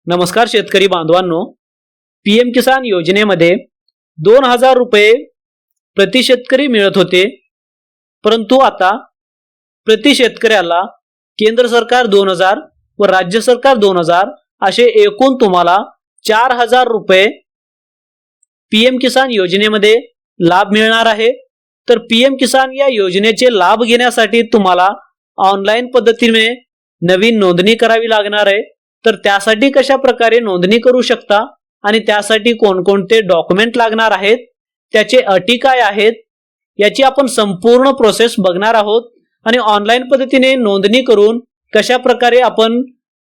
नमस्कार शेतकरी बांधवांनो, पीएम किसान योजनेमध्ये 2000 रुपये प्रति शेतकरी मिळत होते, परंतु आता प्रति शेतकऱ्याला केंद्र सरकार 2000 व राज्य सरकार 2000 असे एकूण तुम्हाला 4000 रुपये पीएम किसान योजनेमध्ये लाभ मिळणार आहे। तर पीएम किसान या योजनेचे लाभ घेण्यासाठी तुम्हाला ऑनलाईन पद्धतीने नवीन नोंदणी करावी लागणार आहे। तर त्यासाठी कशा प्रकारे नोंदणी करू शकता आणि त्यासाठी कोणकोणते डॉक्युमेंट लागणार आहेत, त्याचे अटी काय आहेत, याची आपण संपूर्ण प्रोसेस बघणार आहोत। आणि ऑनलाईन पद्धतीने नोंदणी करून कशा प्रकारे आपण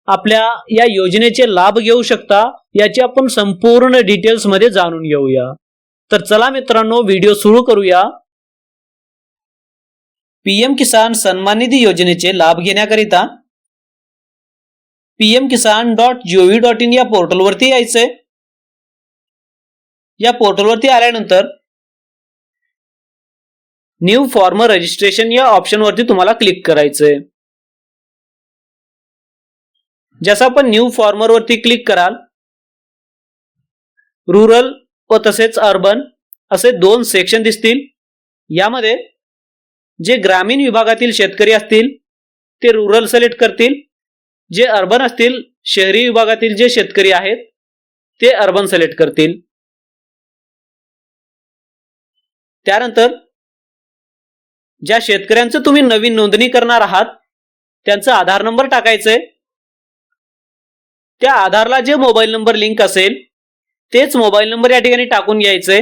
आपल्या या योजनेचे लाभ घेऊ शकता याची आपण संपूर्ण डिटेल्स मध्ये जाणून घेऊया। तर चला मित्रांनो, व्हिडिओ सुरू करूया। पीएम किसान सन्मान निधी योजनेचे लाभ घेण्याकरिता pmkisan.gov.in या पोर्टलवरती यायचंय। या पोर्टलवरती आल्यानंतर न्यू फॉर्मर रजिस्ट्रेशन या ऑप्शनवरती तुम्हाला क्लिक करायचंय। जसं आपण न्यू फॉर्मर वरती क्लिक कराल, रूरल व तसेच अर्बन असे दोन सेक्शन दिसतील। यामध्ये जे ग्रामीण विभागातील शेतकरी असतील ते रूरल सिलेक्ट करतील, जे अर्बन असतील शहरी विभागातील जे शेतकरी आहेत ते अर्बन सिलेक्ट करतील। त्यानंतर ज्या शेतकऱ्यांचं तुम्ही नवीन नोंदणी करणार आहात त्यांचा आधार नंबर टाकायचे। त्या आधारला जे मोबाईल नंबर लिंक असेल तेच मोबाईल नंबर या ठिकाणी टाकून घ्यायचे,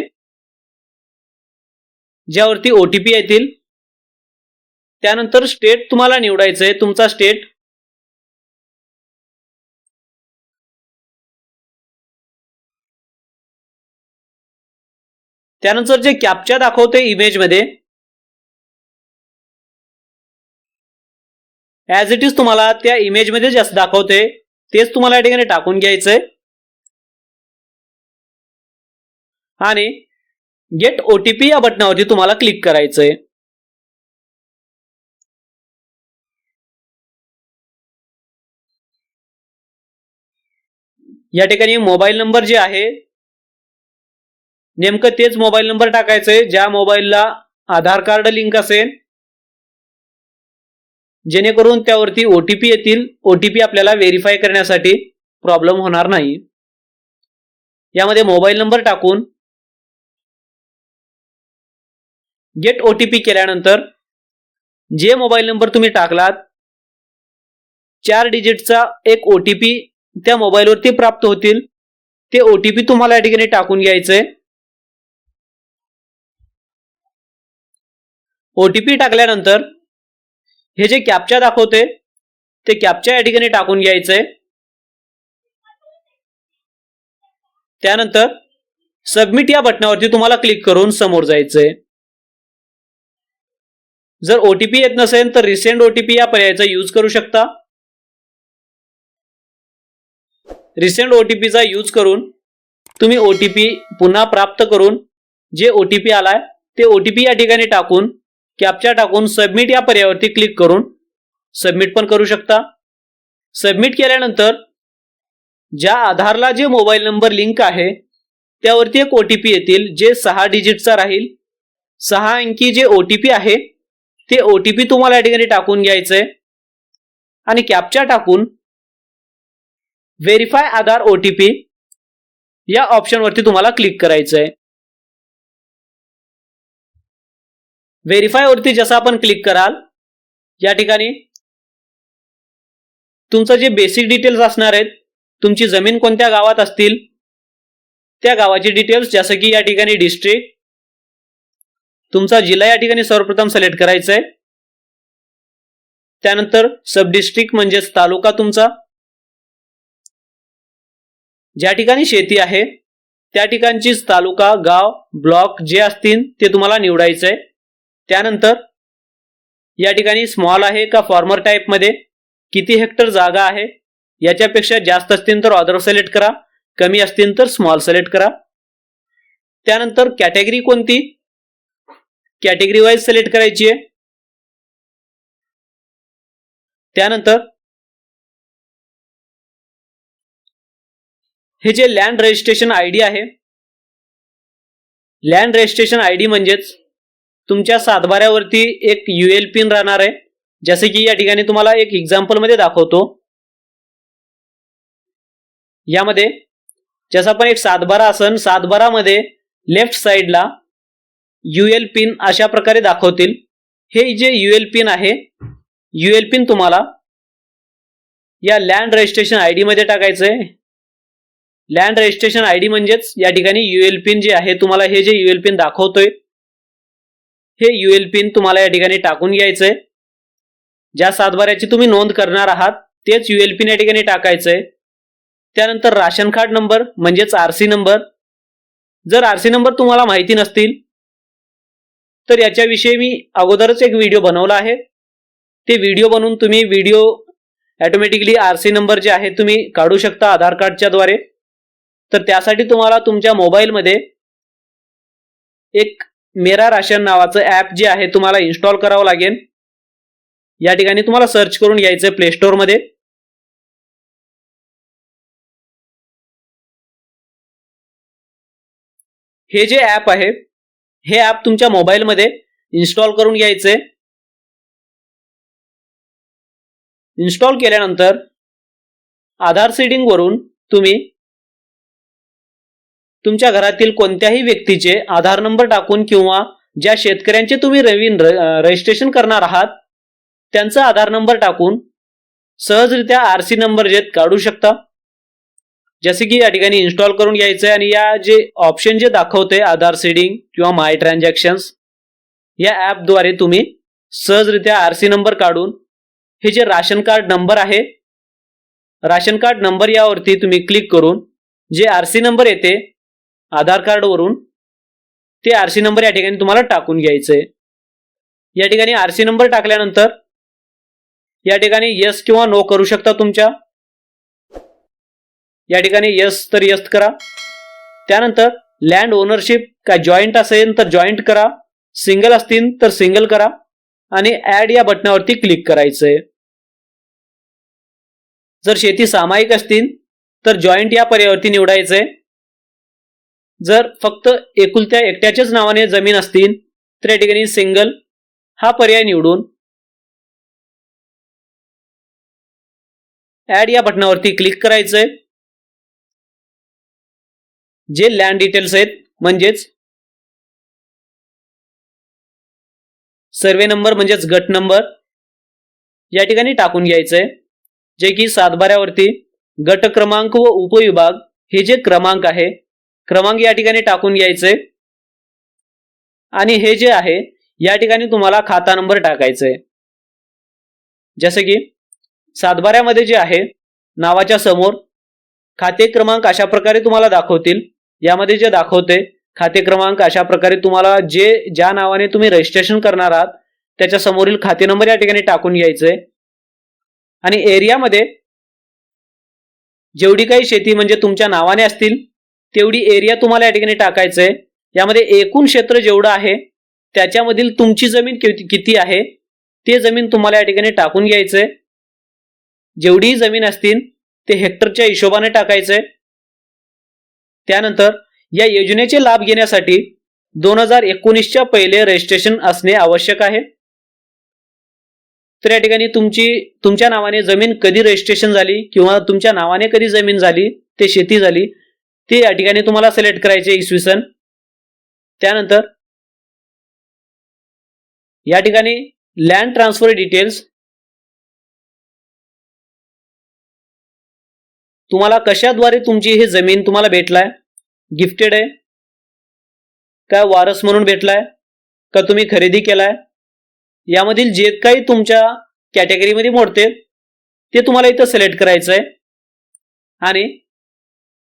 ज्यावरती ओटीपी येतील। त्यानंतर स्टेट तुम्हाला निवडायचंय, तुमचा स्टेट। त्यानंतर जे कॅप्चा दाखवते इमेज मध्ये ऍज इट इज तुम्हाला त्या इमेज मध्ये जसं दाखवते तेच तुम्हाला या ठिकाणी टाकून घ्यायचंय आणि गेट ओटीपी या बटनावरती तुम्हाला क्लिक करायचंय। या ठिकाणी मोबाईल नंबर जे आहे नेमकं तेच मोबाईल नंबर टाकायचंय ज्या मोबाईलला आधार कार्ड लिंक असेल, जेणेकरून त्यावरती ओटीपी येतील। ओटीपी आपल्याला व्हेरीफाय करण्यासाठी प्रॉब्लेम होणार नाही। यामध्ये मोबाईल नंबर टाकून गेट ओटीपी केल्यानंतर जे मोबाईल नंबर तुम्ही टाकलात 4 डिजिटचा एक ओटीपी त्या मोबाईलवरती प्राप्त होतील। ते ओटीपी तुम्हाला या ठिकाणी टाकून घ्यायचंय। ओटीपी टाकल्यानंतर हे जे कॅप्चा दाखवते ते कॅप्चा या ठिकाणी टाकून घ्यायचंय। त्यानंतर सबमिट या बटनावरती तुम्हाला क्लिक करून समोर जायचंय। जर ओटीपी येत नसेल तर रिसेंड ओटीपी या पर्यायाचा यूज करू शकता। रिसेंड ओटीपीचा यूज करून तुम्ही ओटीपी पुन्हा प्राप्त करून जे ओटीपी आलाय ते ओटीपी या ठिकाणी टाकून कॅप्चा टाकून सबमिट या पर्यायावरती क्लिक करून सबमिट पण करू शकता। सबमिट केल्यानंतर ज्या आधारला जे मोबाईल नंबर लिंक आहे त्यावरती एक ओटीपी येतील जे 6 डिजिटचा राहील। 6 अंकी जे ओटीपी आहे ते ओटीपी तुम्हाला या ठिकाणी टाकून घ्यायचंय आणि कॅप्चा टाकून व्हेरीफाय आधार ओटीपी या ऑप्शन वरती तुम्हाला क्लिक करायचंय। व्हेरीफाय वरती जसं आपण क्लिक कराल, या ठिकाणी तुमचं जे बेसिक डिटेल्स असणार आहेत, तुमची जमीन कोणत्या गावात असतील त्या गावाची डिटेल्स, जसं की या ठिकाणी डिस्ट्रिक्ट, तुमचा जिल्हा या ठिकाणी सर्वप्रथम सिलेक्ट करायचा आहे। त्यानंतर सब डिस्ट्रिक्ट म्हणजेच तालुका तुमचा, ज्या ठिकाणी शेती आहे त्या ठिकाणची तालुका, गाव, ब्लॉक जे असतील ते तुम्हाला निवडायचं आहे। त्यानंतर या ठिकाणी स्मॉल आहे का फार्मर टाइप मध्ये, किती हेक्टर जागा आहे, याच्यापेक्षा जास्त असतील तर ऑदर सिलेक्ट करा, कमी असतील तर स्मॉल सिलेक्ट करा। त्यानंतर कॅटेगरी कोणती, कॅटेगरी वाइज सिलेक्ट करायची आहे। त्यानंतर हे जे लँड रजिस्ट्रेशन आय डी आहे, लँड रजिस्ट्रेशन आय डी म्हणजेच तुमच्या सातबाऱ्यावरती एक UL पिन राहणार आहे. जसे की या ठिकाणी तुम्हाला एक एक्झाम्पल मध्ये दाखवतो. यामध्ये जसा पण एक सातबारा असन, सातबारामध्ये लेफ्ट साइडला UL पिन अशा प्रकारे दाखवतील. हे जे UL पिन आहे, UL पिन तुम्हाला या लँड रजिस्ट्रेशन आय डी मध्ये टाकायचंय. लँड रजिस्ट्रेशन आय डी म्हणजेच या ठिकाणी UL पिन जे आहे, तुम्हाला हे जे UL पिन दाखवतोय, हे UL पिन तुम्हाला या ठिकाणी टाकून घ्यायचंय. ज्या सातबाऱ्याची तुम्ही नोंद करणार आहात तेच UL पिन या ठिकाणी टाकायचंय. त्यानंतर राशन कार्ड नंबर म्हणजेच RC नंबर. जर RC नंबर तुम्हाला माहिती नसतील तर याच्याविषयी मी अगोदरच एक व्हिडिओ बनवला आहे. ते व्हिडिओ बनवून तुम्ही व्हिडिओ ऑटोमॅटिकली RC नंबर जे आहे तुम्ही काढू शकता आधार कार्डच्या द्वारे. तर त्यासाठी तुम्हाला तुमच्या मोबाईलमध्ये एक मेरा राशन नावाचं ॲप जे आहे तुम्हाला इन्स्टॉल करावं लागेल. या ठिकाणी तुम्हाला सर्च करून घ्यायचं प्ले स्टोअर मध्ये. हे जे ॲप आहे, हे ॲप तुमच्या मोबाईलमध्ये इन्स्टॉल करून घ्यायचे. इन्स्टॉल केल्यानंतर आधार सीडिंग वरून तुम्ही तुमच्या घरातील कोणत्याही व्यक्तीचे आधार नंबर टाकून किंवा ज्या शेतकऱ्यांचे तुम्ही नवीन रजिस्ट्रेशन करणार आहात त्यांचा आधार नंबर टाकून सहजरित्या RC नंबर जे काढू शकता. जसे की या ठिकाणी इन्स्टॉल करून घ्यायचं आहे आणि या जे ऑप्शन जे दाखवते आधार सीडिंग किंवा माय ट्रान्झॅक्शन्स, या ॲपद्वारे तुम्ही सहजरित्या RC नंबर काढून हे जे राशन कार्ड नंबर आहे, राशन कार्ड नंबर यावरती तुम्ही क्लिक करून जे RC नंबर येते आधार कार्ड वरून, ते RC नंबर या ठिकाणी तुम्हाला टाकून घ्यायचंय. या ठिकाणी RC नंबर टाकल्यानंतर या ठिकाणी यस किंवा नो करू शकता तुमच्या. या ठिकाणी यस तर यस करा. त्यानंतर लँड ओनरशिप का जॉईंट असेल तर जॉईंट करा, सिंगल असतील तर सिंगल करा आणि ऍड या बटनावरती क्लिक करायचंय. जर शेती सामायिक असतील तर जॉईंट या पर्यायावरती निवडायचंय. जर फक्त एकुलत्या एकट्याच्याच नावाने जमीन असतील तर या ठिकाणी सिंगल हा पर्याय निवडून ऍड या बटनावरती क्लिक करायचंय. जे लँड डिटेल्स आहेत म्हणजेच सर्वे नंबर म्हणजेच गट नंबर या ठिकाणी टाकून घ्यायचंय. जे की सातबाऱ्यावरती गट क्रमांक व उपविभाग हे जे क्रमांक आहे, क्रमांक या ठिकाणी टाकून घ्यायचंय. आणि हे जे आहे या ठिकाणी तुम्हाला खाता नंबर टाकायचंय. जसे की सातबाऱ्यामध्ये जे आहे नावाच्या समोर खाते क्रमांक अशा प्रकारे तुम्हाला दाखवतील. यामध्ये जे दाखवते खाते क्रमांक अशा प्रकारे तुम्हाला ज्या नावाने तुम्ही रजिस्ट्रेशन करणार आहात त्याच्या समोरील खाते नंबर या ठिकाणी टाकून घ्यायचंय. आणि एरियामध्ये जेवढी काही शेती म्हणजे तुमच्या नावाने असतील तेवढी एरिया तुम्हाला या ठिकाणी टाकायचंय. यामध्ये एकूण क्षेत्र जेवढं आहे त्याच्यामधील तुमची जमीन किती आहे ते जमीन तुम्हाला या ठिकाणी टाकून घ्यायचंय. जेवढी जमीन असतील ते हेक्टरच्या हिशोबाने टाकायचंय. त्यानंतर या योजनेचे लाभ घेण्यासाठी 2019च्या पहिले रजिस्ट्रेशन असणे आवश्यक आहे. तर या ठिकाणी तुमच्या नावाने जमीन कधी रजिस्ट्रेशन झाली किंवा तुमच्या नावाने कधी जमीन झाली ते शेती झाली ते या ठिकाणी तुम्हाला सिलेक्ट करायचे इसवी सन. त्यानंतर या ठिकाणी लँड ट्रान्सफर डिटेल्स तुम्हाला कशाद्वारे तुमची ही जमीन तुम्हाला भेटलाय, गिफ्टेड आहे का वारस म्हणून भेटलाय का तुम्ही खरेदी केलाय, यामधील जे काही तुमच्या कॅटेगरीमध्ये मोडते ते तुम्हाला इथं सिलेक्ट करायचं आहे. आणि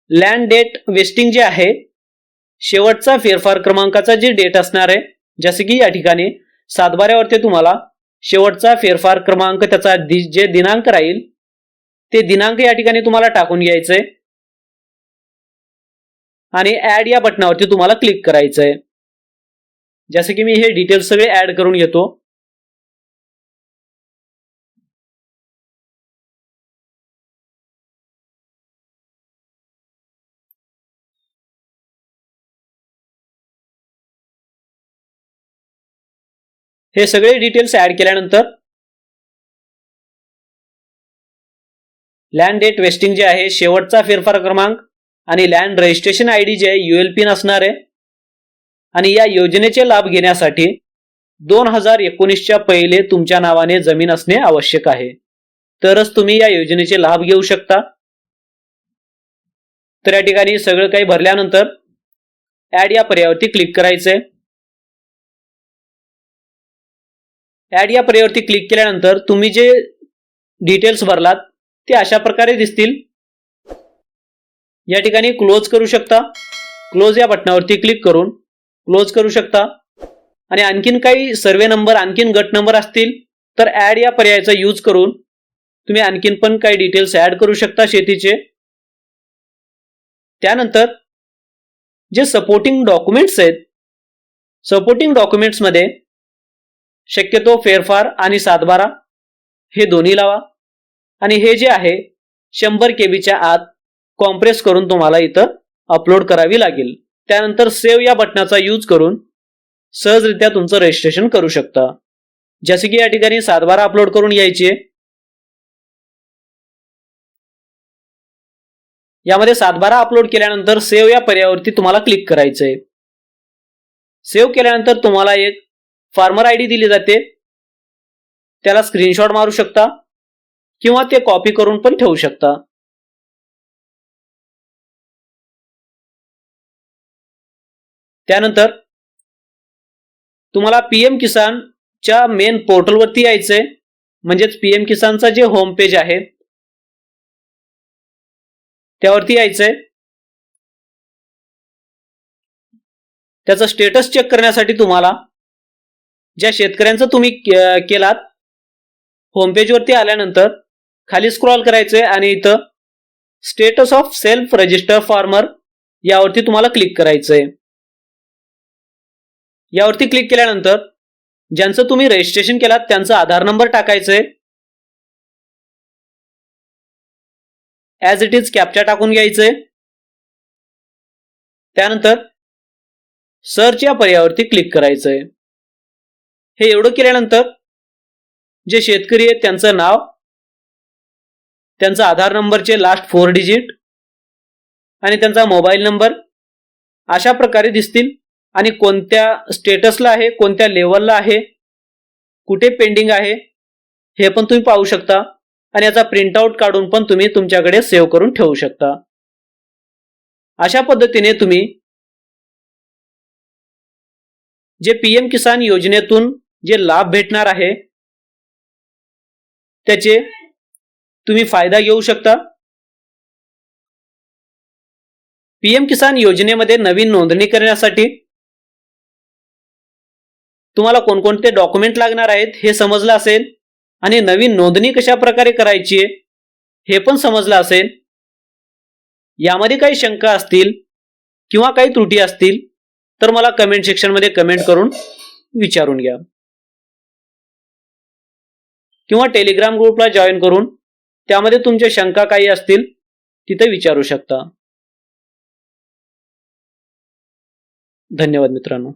लँड डेट वेस्टिंग जे आहे शेवटचा फेरफार क्रमांकाचा जे डेट असणार आहे, जसे की या ठिकाणी सातबाऱ्यावरती तुम्हाला शेवटचा फेरफार क्रमांक त्याचा जे दिनांक राहील ते दिनांक या ठिकाणी तुम्हाला टाकून घ्यायचंय. आणि ऍड या बटनावरती तुम्हाला क्लिक करायचंय. जसे की मी हे डिटेल्स सगळे ऍड करून घेतो. हे सगळे डिटेल्स ऍड केल्यानंतर लँड डेट वेस्टिंग जे आहे, शेवटचा फेरफार क्रमांक आणि लँड रजिस्ट्रेशन आयडी जे आहे ULP असणार आहे. आणि या योजनेचे लाभ घेण्यासाठी 2019च्या पहिले तुमच्या नावाने जमीन असणे आवश्यक आहे, तरच तुम्ही या योजनेचे लाभ घेऊ शकता. तर या ठिकाणी सगळं काही भरल्यानंतर ऍड या पर्यायावरती क्लिक करायचंय. ऍड या पर्यायावरती क्लिक केल्यानंतर तुम्ही जे डिटेल्स भरलात ते अशा प्रकारे दिसतील. या ठिकाणी क्लोज करू शकता. क्लोज या बटनावरती क्लिक करून क्लोज करू शकता. आणि आणखीन काही सर्वे नंबर, आणखीन गट नंबर असतील तर ऍड या पर्यायाचा यूज करून तुम्ही आणखीन पण काही डिटेल्स ऍड करू शकता शेतीचे. त्यानंतर जे सपोर्टिंग डॉक्युमेंट्स आहेत, सपोर्टिंग डॉक्युमेंट्स मध्ये शक्यतो फेरफार आणि 7/12 हे दोन्ही लावा. आणि हे जे आहे 100 KB आत कॉम्प्रेस करून तुम्हाला इथं अपलोड करावी लागेल. त्यानंतर सेव्ह या बटनाचा यूज करून सहजरित्या तुमचं रजिस्ट्रेशन करू शकता. जसे की या ठिकाणी 7/12 अपलोड करून घ्यायची आहे. यामध्ये 7/12 अपलोड केल्यानंतर सेव्ह या पर्यायावरती तुम्हाला क्लिक करायचंय. सेव्ह केल्यानंतर तुम्हाला एक फार्मर आयडी दिली जाते, त्याला स्क्रीनशॉट मारू शकता किंवा ते कॉपी करून पण ठेवू शकता. त्यानंतर तुम्हाला PM किसानच्या मेन पोर्टलवरती यायचंय, म्हणजेच PM किसानचा जे होम पेज आहे त्यावरती यायचंय. त्याचं स्टेटस चेक करण्यासाठी तुम्हाला ज्या शेतकऱ्यांचं तुम्ही केलात होम पेज वरती आल्यानंतर खाली स्क्रॉल करायचंय आणि इथं status of self register farmer यावरती तुम्हाला क्लिक करायचंय. यावरती क्लिक केल्यानंतर ज्यांचं तुम्ही रजिस्ट्रेशन केलात त्यांचा आधार नंबर टाकायचंय. ॲज इट इज कॅप्चा टाकून घ्यायचंय. त्यानंतर सर्च या पर्यायावरती क्लिक करायचंय. हे एवढं केल्यानंतर जे शेतकरी आहेत त्यांचं नाव, त्यांचा आधार नंबरचे लास्ट 4 डिजिट आणि त्यांचा मोबाईल नंबर अशा प्रकारे दिसतील. आणि कोणत्या स्टेटसला आहे, कोणत्या लेवलला आहे, कुठे पेंडिंग आहे हे पण तुम्ही पाहू शकता. आणि याचा प्रिंटआउट काढून पण तुम्ही तुमच्याकडे सेव्ह करून ठेवू शकता. अशा पद्धतीने तुम्ही जे PM किसान योजनेतून जे लाभ भेटणार आहे त्याचे तुम्ही फायदा घेऊ शकता. PM किसान योजनेमध्ये नवीन नोंदणी करण्यासाठी तुम्हाला कोणकोणते डॉक्युमेंट लागणार आहेत हे समजलं असेल आणि नवीन नोंदणी कशा प्रकारे करायची आहे हे पण समजलं असेल. यामध्ये काही शंका असतील किंवा काही त्रुटी असतील तर मला कमेंट सेक्शन मध्ये कमेंट करून विचारून घ्या किंवा टेलिग्राम ग्रुपला जॉईन करून त्यामध्ये तुमच्या शंका काही असतील तिथे विचारू शकता. धन्यवाद मित्रांनो.